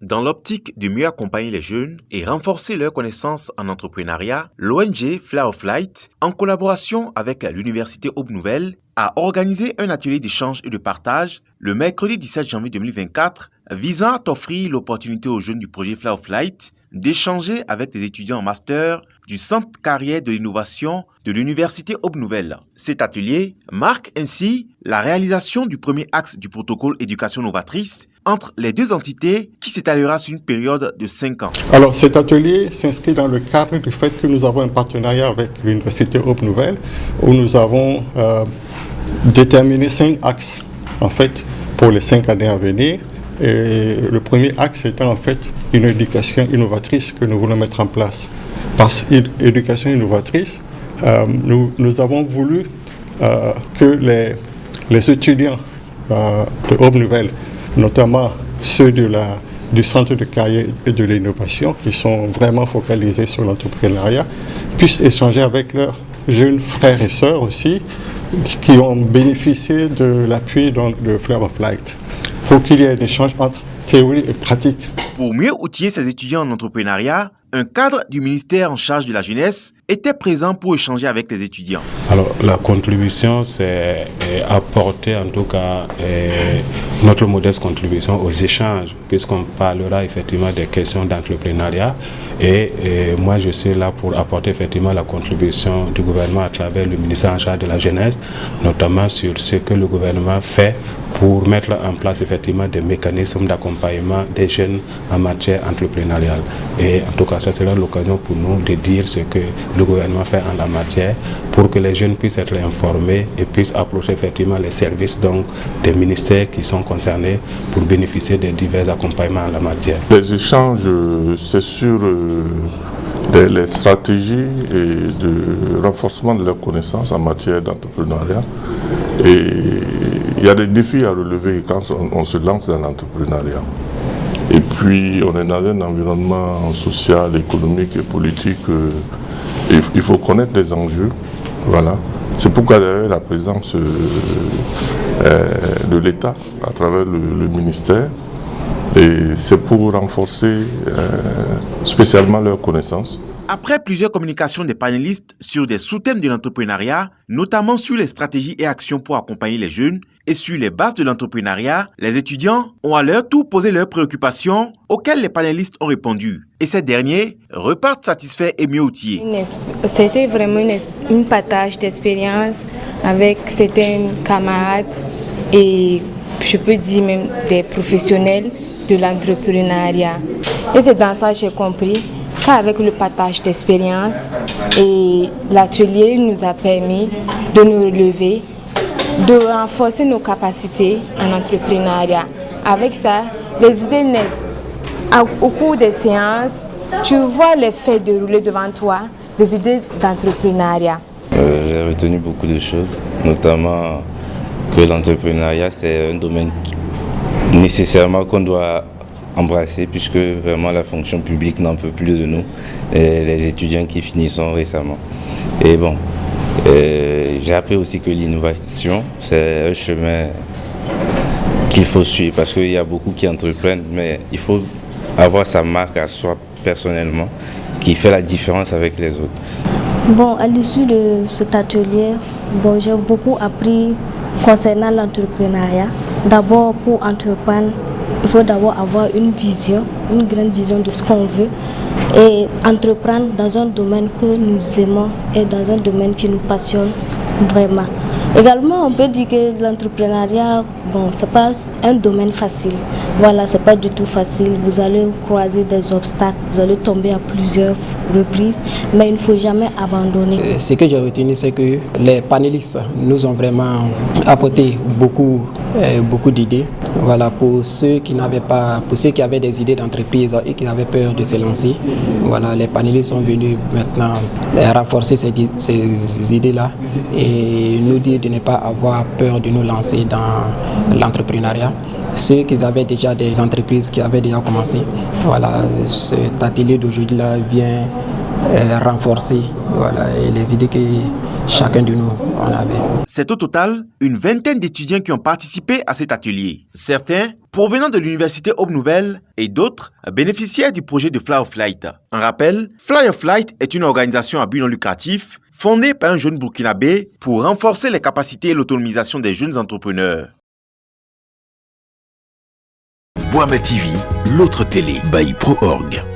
Dans l'optique de mieux accompagner les jeunes et renforcer leurs connaissances en entrepreneuriat, l'ONG Flare of Light, en collaboration avec l'Université Aube Nouvelle, a organisé un atelier d'échange et de partage le mercredi 17 janvier 2024 visant à offrir l'opportunité aux jeunes du projet Flare of Light d'échanger avec des étudiants en master du Centre carrière de l'innovation de l'Université Aube Nouvelle. Cet atelier marque ainsi la réalisation du premier axe du protocole éducation novatrice entre les deux entités qui s'étalera sur une période de 5 ans. Alors cet atelier s'inscrit dans le cadre du fait que nous avons un partenariat avec l'Université Aube Nouvelle où nous avons déterminé 5 axes en fait pour les 5 années à venir. Et le premier axe étant en fait une éducation innovatrice que nous voulons mettre en place. Par éducation innovatrice, nous avons voulu que les étudiants de Aube Nouvelle, notamment ceux du Centre de carrière et de l'innovation, qui sont vraiment focalisés sur l'entrepreneuriat, puissent échanger avec leurs jeunes frères et sœurs aussi, qui ont bénéficié de l'appui de Flare of Light, pour qu'il y ait un échange entre théorie et pratique. Pour mieux outiller ces étudiants en entrepreneuriat, un cadre du ministère en charge de la jeunesse était présent pour échanger avec les étudiants. Alors la contribution, c'est apporter en tout cas notre modeste contribution aux échanges, puisqu'on parlera effectivement des questions d'entrepreneuriat. Et moi je suis là pour apporter effectivement la contribution du gouvernement à travers le ministère en charge de la jeunesse, notamment sur ce que le gouvernement fait pour mettre en place effectivement des mécanismes d'accompagnement des jeunes en matière entrepreneuriale. Et en tout cas, ça sera l'occasion pour nous de dire ce que le gouvernement fait en la matière pour que les jeunes puissent être informés et puissent approcher effectivement les services donc des ministères qui sont concernés pour bénéficier des divers accompagnements en la matière. Les échanges, c'est sur les stratégies et de renforcement de leurs connaissances en matière d'entrepreneuriat. Et il y a des défis à relever quand on se lance dans l'entrepreneuriat. Et puis on est dans un environnement social, économique et politique. Il faut connaître les enjeux. Voilà. C'est pourquoi d'ailleurs la présence de l'État à travers le ministère. Et c'est pour renforcer spécialement leurs connaissances. Après plusieurs communications des panélistes sur des sous-thèmes de l'entrepreneuriat, notamment sur les stratégies et actions pour accompagner les jeunes et sur les bases de l'entrepreneuriat, les étudiants ont à leur tour posé leurs préoccupations auxquelles les panélistes ont répondu. Et ces derniers repartent satisfaits et mieux outillés. C'était vraiment une partage d'expérience avec certains camarades et je peux dire même des professionnels de l'entrepreneuriat. Et c'est dans ça que j'ai compris qu'avec le partage d'expérience et l'atelier nous a permis de nous relever, de renforcer nos capacités en entrepreneuriat. Avec ça, les idées naissent. Au cours des séances, tu vois les faits dérouler devant toi, des idées d'entrepreneuriat. J'ai retenu beaucoup de choses, notamment que l'entrepreneuriat c'est un domaine nécessairement qu'on doit embrasser puisque vraiment la fonction publique n'en peut plus de nous, et les étudiants qui finissent récemment. Et bon, j'ai appris aussi que l'innovation c'est un chemin qu'il faut suivre parce qu'il y a beaucoup qui entreprennent, mais il faut avoir sa marque à soi personnellement qui fait la différence avec les autres. Bon, à l'issue de cet atelier, j'ai beaucoup appris concernant l'entrepreneuriat. D'abord, pour entreprendre, il faut d'abord avoir une vision, une grande vision de ce qu'on veut et entreprendre dans un domaine que nous aimons et dans un domaine qui nous passionne vraiment. Également, on peut dire que l'entrepreneuriat, c'est pas un domaine facile. Voilà, c'est pas du tout facile. Vous allez croiser des obstacles, vous allez tomber à plusieurs reprises, mais il ne faut jamais abandonner. Ce que j'ai retenu, c'est que les panélistes nous ont vraiment apporté beaucoup d'idées. Voilà, pour ceux qui avaient des idées d'entreprise et qui avaient peur de se lancer, voilà, les panélistes sont venus maintenant renforcer ces idées-là et nous dire de ne pas avoir peur de nous lancer dans l'entrepreneuriat. Ceux qui avaient déjà des entreprises qui avaient déjà commencé, voilà, cet atelier d'aujourd'hui là vient renforcer, voilà, et les idées chacun de nous en avait. C'est au total une vingtaine d'étudiants qui ont participé à cet atelier. Certains provenant de l'université Aube Nouvelle et d'autres bénéficiaires du projet de Fly of Flight. En rappel, Fly of Flight est une organisation à but non lucratif fondée par un jeune burkinabé pour renforcer les capacités et l'autonomisation des jeunes entrepreneurs. Boama TV, l'autre télé by ProOrg.